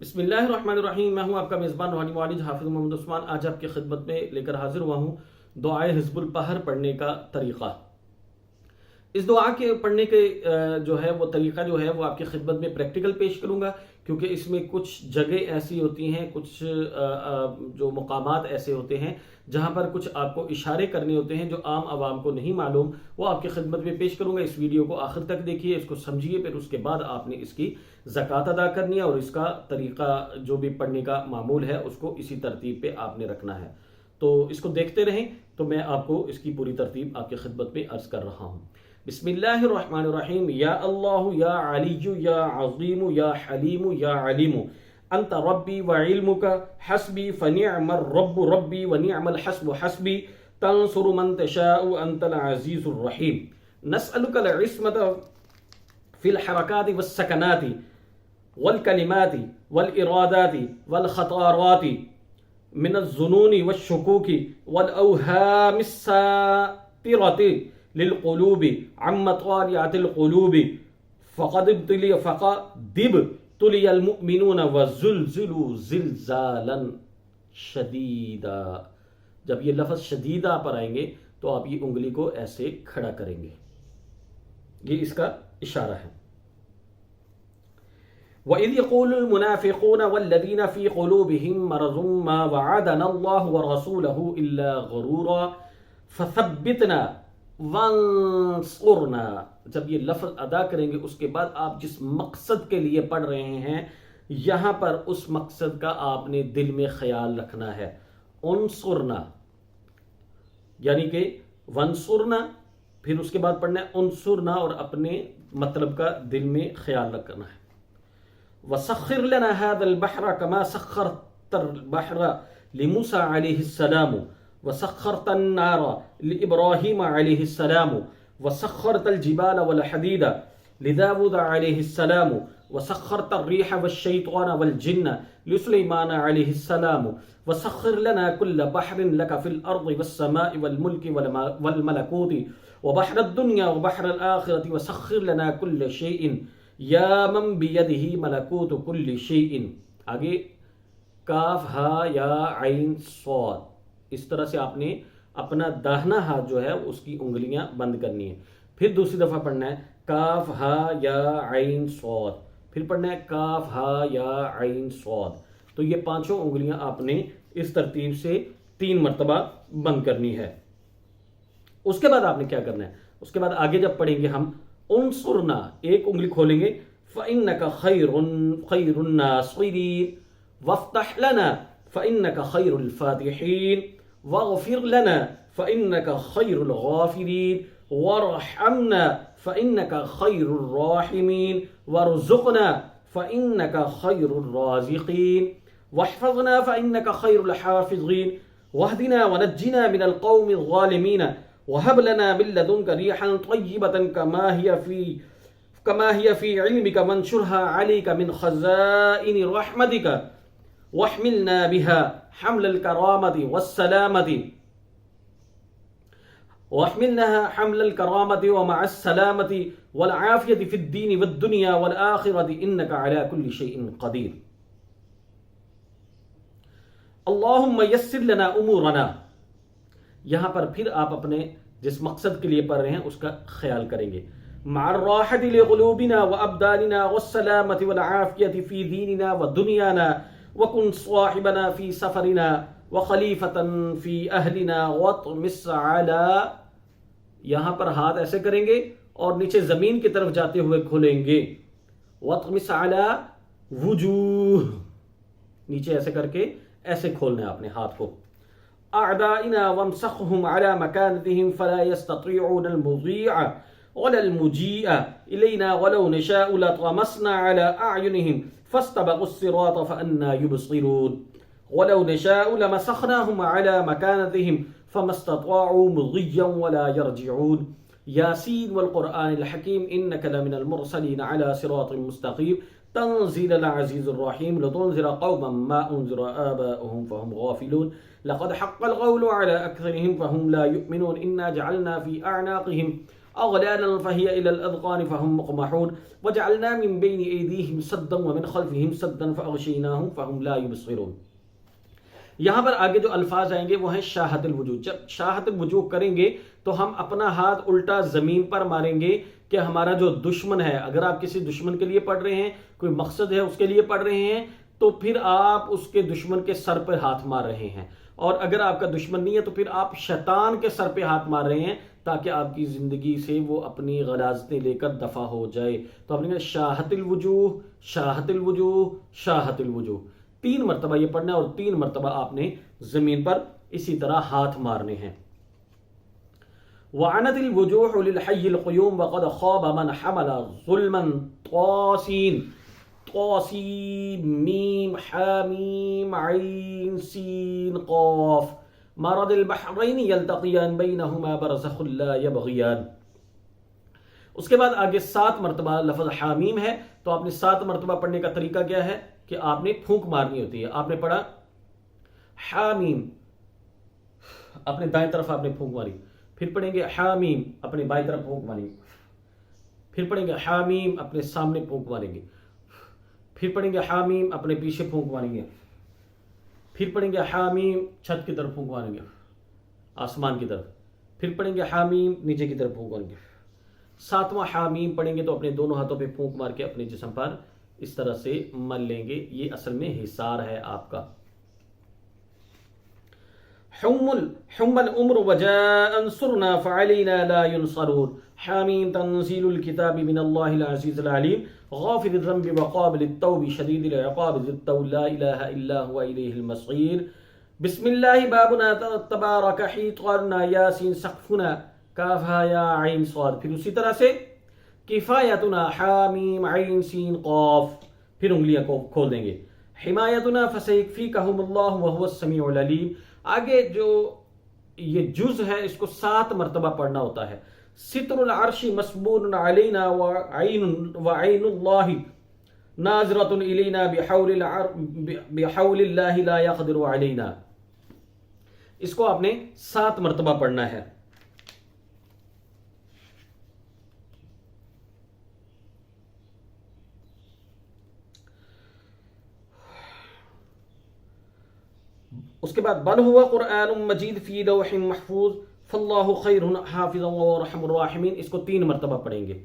بسم اللہ الرحمن الرحیم. میں ہوں آپ کا میزبان روحانی معالج حافظ محمد عثمان. آج آپ کی خدمت میں لے کر حاضر ہوا ہوں دعائے حزب البحر پڑھنے کا طریقہ. اس دعا کے پڑھنے کے جو ہے وہ طریقہ جو ہے وہ آپ کی خدمت میں پریکٹیکل پیش کروں گا، کیونکہ اس میں کچھ جگہ ایسی ہوتی ہیں، کچھ جو مقامات ایسے ہوتے ہیں جہاں پر کچھ آپ کو اشارے کرنے ہوتے ہیں جو عام عوام کو نہیں معلوم. وہ آپ کی خدمت میں پیش کروں گا. اس ویڈیو کو آخر تک دیکھیے، اس کو سمجھیے، پھر اس کے بعد آپ نے اس کی زکوٰۃ ادا کرنی ہے اور اس کا طریقہ جو بھی پڑھنے کا معمول ہے اس کو اسی ترتیب پہ آپ نے رکھنا ہے. تو اس کو دیکھتے رہیں تو میں آپ کو اس کی پوری ترتیب آپ کی خدمت میں عرض کر رہا ہوں. بسم اللہ الرحمن الرحیم. یا اللہ یا علی یا عظیم یا حلیم یا علیم انت ربی وعلمک حسبی فنعم الرب ربی ونعم الحسب حسبی تنصر من تشاء انت العزیز الرحیم. نسألک العصمت فی الحرکات والسکنات والکلمات والارادات والخطارات من الظنون والشکوک والاوہام الساطرۃ للقلوب عن مطالعة القلوب فقد ابتلي المؤمنون وزلزلوا زلزالا شدیدا. جب یہ لفظ شدیدہ پر آئیں گے تو آپ یہ انگلی کو ایسے کھڑا کریں گے، یہ اس کا اشارہ ہے. وَإِذْ يَقُولُ الْمُنَافِقُونَ وَالَّذِينَ فِي قُلُوبِهِم مَّرَضٌ مَّا وَعَدَنَا اللَّهُ وَرَسُولُهُ إِلَّا غُرُورًا فَثَبِّتْنَا وَانصُرْنَا. جب یہ لفظ ادا کریں گے اس کے بعد آپ جس مقصد کے لیے پڑھ رہے ہیں یہاں پر اس مقصد کا آپ نے دل میں خیال رکھنا ہے. انصرنا یعنی کہ ونصرنا، پھر اس کے بعد پڑھنا ہے انصرنا اور اپنے مطلب کا دل میں خیال رکھنا ہے. وَسَخِّرْ لَنَا هَذَا الْبَحْرَ كَمَا سَخَّرْتَ الْبَحْرَ لِمُوسَى عَلَيْهِ السَّلَامُ وَسَخَّرْتَ النَّارَ لِإِبْرَاهِيمَ عَلَيْهِ السَّلَامُ وَسَخَّرْتَ الْجِبَالَ وَالْحَدِيدَ لِدَاوُودَ عَلَيْهِ السَّلَامُ وَسَخَّرْتَ الرِّيحَ وَالشَّيْطَانَ وَالْجِنَّ لِسُلَيْمَانَ عَلَيْهِ السَّلَامُ وَسَخِّرْ لَنَا كُلَّ بَحْرٍ لَكَ فِي الْأَرْضِ وَالسَّمَاءِ وَالْمُلْكِ وَالْمَلَكُوتِ وَبَحْرَ الدُّنْيَا وَبَحْرَ الْآخِرَةِ وَسَخِّرْ لَنَا كُلَّ شَيْءٍ یا من بیدہ ملکوت کل شیء. آگے کاف ہا یا عین صاد، اس طرح سے آپ نے اپنا داہنا ہاتھ جو ہے اس کی انگلیاں بند کرنی ہے. پھر دوسری دفعہ پڑھنا ہے کاف ہا یا عین صاد، پھر پڑھنا ہے کاف ہا یا عین صاد. تو یہ پانچوں انگلیاں آپ نے اس ترتیب سے 3 مرتبہ بند کرنی ہے. اس کے بعد آپ نے کیا کرنا ہے، اس کے بعد آگے جب پڑھیں گے ہم انصرنا، ایک انگلی کھولیں گے فإنك خير الناصرين وافتح لنا فإنك خير الفاتحين واغفر لنا فإنك خير الغافرين وارحمنا فإنك خير الراحمين وارزقنا فإنك خير الرازقين واحفظنا فإنك خير الحافظين واهدنا ونجنا من القوم الظالمين وهب لنا من لدنك ريحا طيبة كما هي في علمك وانشرها عليك من خزائن رحمتك واحملنا بها حمل الكرامة والسلامة ومع السلامة والعافية في الدين والدنيا والآخرة إنك على كل شيء قدير. اللهم يسر لنا أمورنا. یہاں پر پھر آپ اپنے جس مقصد کے لیے پڑھ رہے ہیں اس کا خیال کریں گے. مع الراحة لقلوبنا وأبداننا والسلامة والعافية في ديننا ودنيانا وكن صاحبنا في سفرنا وخليفة في أهلنا واطمس على. یہاں پر ہاتھ ایسے کریں گے اور نیچے زمین کی طرف جاتے ہوئے کھولیں گے. واطمس على وجوه، نیچے ایسے کر کے ایسے کھولنا ہے اپنے ہاتھ کو. أعدائنا وامسخهم على مكانتهم فلا يستطيعون المضيع ولا المجيء إلينا ولو نشاء لطمسنا على أعينهم فاستبقوا الصراط فأنا يبصرون ولو نشاء لمسخناهم على مكانتهم فما استطاعوا مضيا ولا يرجعون. ياسين والقرآن الحكيم إنك لمن المرسلين على صراط مستقيم تنزيل العزيز الرحيم لتنذر قوما ما أنذر آباؤهم فهم غافلون لقد حق القول على أكثرهم فهم لا يؤمنون إنا جعلنا في أعناقهم أغلالا فهي إلى الأذقان فهم مقمحون وجعلنا من بين أيديهم سدا ومن خلفهم سدا فأغشيناهم فهم لا يبصرون. یہاں پر آگے جو الفاظ آئیں گے وہ ہیں شاہت الوجوہ. جب شاہت الوجوہ کریں گے تو ہم اپنا ہاتھ الٹا زمین پر ماریں گے کہ ہمارا جو دشمن ہے، اگر آپ کسی دشمن کے لیے پڑھ رہے ہیں، کوئی مقصد ہے اس کے لیے پڑھ رہے ہیں، تو پھر آپ اس کے دشمن کے سر پہ ہاتھ مار رہے ہیں. اور اگر آپ کا دشمن نہیں ہے تو پھر آپ شیطان کے سر پہ ہاتھ مار رہے ہیں تاکہ آپ کی زندگی سے وہ اپنی غلاظتیں لے کر دفع ہو جائے. تو آپ نے کہا شاہت الوجوہ، شاہت الوجوہ، شاہت الوجوہ. 3 مرتبہ یہ پڑھنا ہے اور 3 مرتبہ آپ نے زمین پر اسی طرح ہاتھ مارنے ہیں. وعنت الوجوہ للحی القیوم وقد خاب من حمل ظلما. طاسین طاسین میم حامیم عین سین قاف مرد البحرین یلتقیان بینہما برزخ لا یبغیان. اس کے بعد آگے 7 مرتبہ لفظ حامیم ہے. تو آپ نے 7 مرتبہ پڑھنے کا طریقہ کیا ہے کہ آپ نے پھونک مارنی ہوتی ہے. آپ نے پڑھا حامیم، اپنے دائیں طرف آپ نے پھونک ماری، پھر پڑھیں گے حامیم، اپنے بائیں طرف پھونک ماریں گے، پھر پڑھیں گے حامیم، اپنے سامنے پھونک ماریں گے، پھر پڑھیں گے حامیم، اپنے پیچھے پھونک ماریں گے، پھر پڑھیں گے حامیم، چھت کی طرف پھونک ماریں گے، آسمان کی طرف، پھر پڑھیں گے حامیم، نیچے کی طرف پھونک ماریں گے. 7واں حامیم پڑھیں گے تو اپنے دونوں ہاتھوں پہ پھونک مار کے اپنے جسم پر اس طرح سے مل لیں گے. یہ اصل میں حصار ہے آپ کا. حم الامر وجاء انصرنا فعلينا لا ينصرون. حامیم تنزيل الكتاب من الله العزيز العليم غافر الذنب وقابل التوب شديد العقاب ذي الطول لا اله الا هو اليه المصير. بسم الله بابنا تبارك حيطنا ياسين سقفنا کافها یا عین صاد. پھر اسی طرح سے کفایتنا حامیم عین سین قاف، پھر انگلیاں کو کھول دیں گے. حمایتنا فسیکفیکہم اللہ وہو السمیع العلیم. آگے جو یہ جز ہے اس کو 7 مرتبہ پڑھنا ہوتا ہے. ستر العرش مسبول علینا وعین اللہ ناظرۃ الینا بحول اللہ لا یقدر علینا. اس کو آپ نے 7 مرتبہ پڑھنا ہے. اس کے بعد بل هو قرآن مجید فی لوح محفوظ فاللہ خیر حافظا وارحم الراحمین. اس کو 3 مرتبہ پڑھیں گے.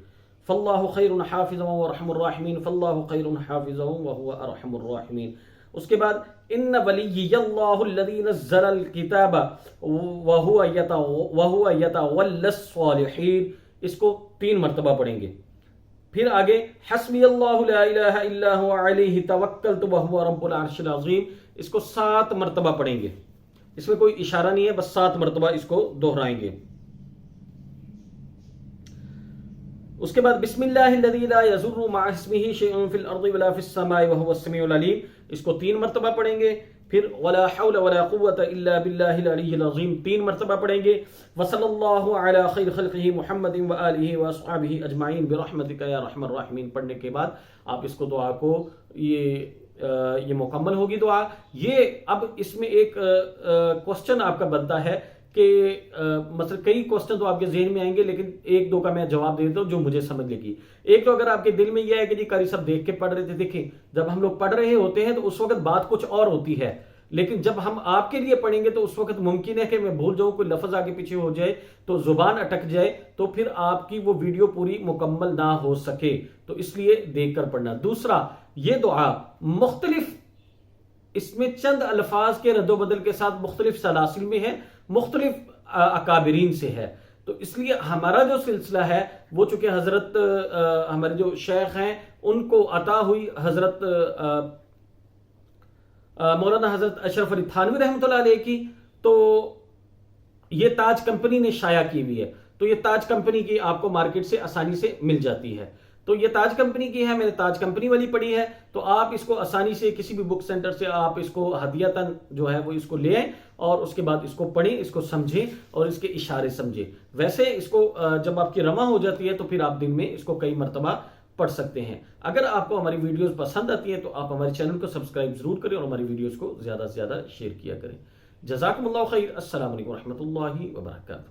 فاللہ خیر حافظا وارحم الراحمین فاللہ خیر حافظا وهو ارحم الراحمین. اس کے بعد ان ولی اللہ الذی نزل الکتاب وهو یتولی الصالحین. اس کو 3 مرتبہ پڑھیں گے. پھر آگے حسبی اللہ لا الہ الا هو علیہ توکلت وهو رب العرش العظیم. اس کو 7 مرتبہ پڑھیں گے. اس میں کوئی اشارہ نہیں ہے، بس 7 مرتبہ اس کو دہرائیں گے. اس کے بعد بسم اللہ الذی لا یضر مع اسمہ شیء فی الارض ولا فی السماء وهو السمیع العلیم. اس کو 3 مرتبہ پڑھیں گے. پھر ولا حول ولا قوة الا باللہ العلی العظیم 3 مرتبہ پڑھیں گے. وصلی اللہ علی خیر خلقہ محمد وآلہ واصحابہ اجمعین برحمتک یا ارحم الراحمین پڑھنے کے بعد آپ اس کو دعا کو یہ مکمل ہوگی دعا. یہ اب اس میں ایک کوسچن آپ کا بنتا ہے کہ مثلا کئی کوسچن تو آپ کے ذہن میں آئیں گے، لیکن 1-2 کا میں جواب دے دیتا ہوں جو مجھے سمجھ لگی. ایک تو اگر آپ کے دل میں یہ ہے کہ جی قاری صاحب دیکھ کے پڑھ رہے تھے، دیکھیں جب ہم لوگ پڑھ رہے ہوتے ہیں تو اس وقت بات کچھ اور ہوتی ہے، لیکن جب ہم آپ کے لیے پڑھیں گے تو اس وقت ممکن ہے کہ میں بھول جاؤں، کوئی لفظ آگے پیچھے ہو جائے تو زبان اٹک جائے، تو پھر آپ کی وہ ویڈیو پوری مکمل نہ ہو سکے. تو اس لیے دیکھ کر پڑھنا. دوسرا، یہ دعا مختلف، اس میں چند الفاظ کے رد و بدل کے ساتھ مختلف سلاسل میں ہے، مختلف اکابرین سے ہے. تو اس لیے ہمارا جو سلسلہ ہے وہ چونکہ حضرت ہمارے جو شیخ ہیں ان کو عطا ہوئی حضرت مولانا حضرت اشرف علی تھانوی رحمۃ اللہ علیہ کی، تو یہ تاج کمپنی نے شائع کی ہوئی ہے. تو یہ تاج کمپنی کی آپ کو مارکیٹ سے آسانی سے مل جاتی ہے. تو یہ تاج کمپنی کی ہے، میں نے تاج کمپنی والی پڑھی ہے. تو آپ اس کو آسانی سے کسی بھی بک سینٹر سے آپ اس کو ہدیتاً جو ہے وہ اس کو لے آئیں اور اس کے بعد اس کو پڑھیں، اس کو سمجھیں اور اس کے اشارے سمجھیں. ویسے اس کو جب آپ کی رواں ہو جاتی ہے تو پھر آپ دن میں اس کو کئی مرتبہ پڑھ سکتے ہیں. اگر آپ کو ہماری ویڈیوز پسند آتی ہیں تو آپ ہمارے چینل کو سبسکرائب ضرور کریں اور ہماری ویڈیوز کو زیادہ سے زیادہ شیئر کیا کریں. جزاکم اللہ خیر. السلام علیکم ورحمۃ اللہ وبرکاتہ.